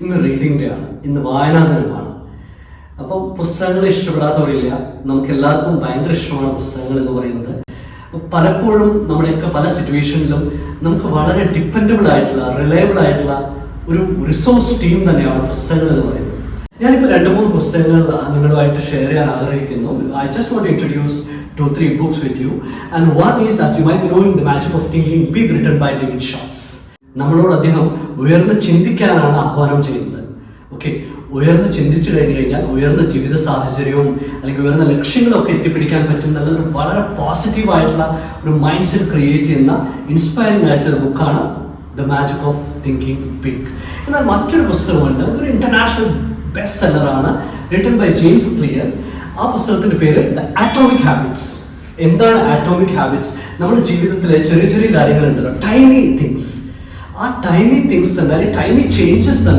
ഇന്ന് reading day ആണ്, ഇന്ന് വായനാ ദിനമാണ്. അപ്പം പുസ്തകങ്ങൾ ഇഷ്ടപ്പെടാത്തവരില്ല. നമുക്ക് എല്ലാവർക്കും ഭയങ്കര ഇഷ്ടമാണ് പുസ്തകങ്ങൾ എന്ന് പറയുന്നത്. പലപ്പോഴും നമ്മുടെയൊക്കെ പല സിറ്റുവേഷനിലും നമുക്ക് വളരെ ഡിപ്പെൻഡബിൾ ആയിട്ടുള്ള, റിലയബിൾ ആയിട്ടുള്ള ഒരു റിസോഴ്സ് ടീം തന്നെയാണ് പുസ്തകങ്ങൾ എന്ന് പറയുന്നത്. ഞാനിപ്പോൾ 2-3 പുസ്തകങ്ങൾ നിങ്ങളുമായിട്ട് ഷെയർ ചെയ്യാൻ ആഗ്രഹിക്കുന്നു. I just want to introduce 2-3 books with you, and one is, as you might be knowing, The Magic of Thinking Big, written by David Schwartz. നമ്മളോട് അദ്ദേഹം ഉയർന്ന് ചിന്തിക്കാനാണ് ആഹ്വാനം ചെയ്യുന്നത്. ഓക്കെ, ഉയർന്ന് ചിന്തിച്ചു കഴിഞ്ഞു കഴിഞ്ഞാൽ ഉയർന്ന ജീവിത സാഹചര്യവും അല്ലെങ്കിൽ ഉയർന്ന ലക്ഷ്യങ്ങളൊക്കെ എത്തിപ്പിടിക്കാൻ പറ്റും നല്ലൊരു വളരെ പോസിറ്റീവായിട്ടുള്ള ഒരു മൈൻഡ് സെറ്റ് ക്രിയേറ്റ് ചെയ്യുന്ന ഇൻസ്പയറിംഗ് ആയിട്ടുള്ള ഒരു ബുക്കാണ് the magic of thinking big. എന്നാൽ മറ്റൊരു പുസ്തകമുണ്ട്, ഇതൊരു ഇന്റർനാഷണൽ ബെസ്റ്റ് സെല്ലറാണ്, റിട്ടൺ ബൈ ജെയിംസ് ക്ലിയർ. ആ പുസ്തകത്തിന്റെ പേര് ദ ആറ്റോമിക് ഹാബിറ്റ്സ്. എന്താണ് ആറ്റോമിക് ഹാബിറ്റ്സ്? നമ്മുടെ ജീവിതത്തിലെ ചെറിയ ചെറിയ കാര്യങ്ങളുണ്ടല്ലോ, ടൈനി തിങ്സ്. ആ ടൈനി തിങ്സ് എന്നാൽ ടൈനി ചേഞ്ചസ്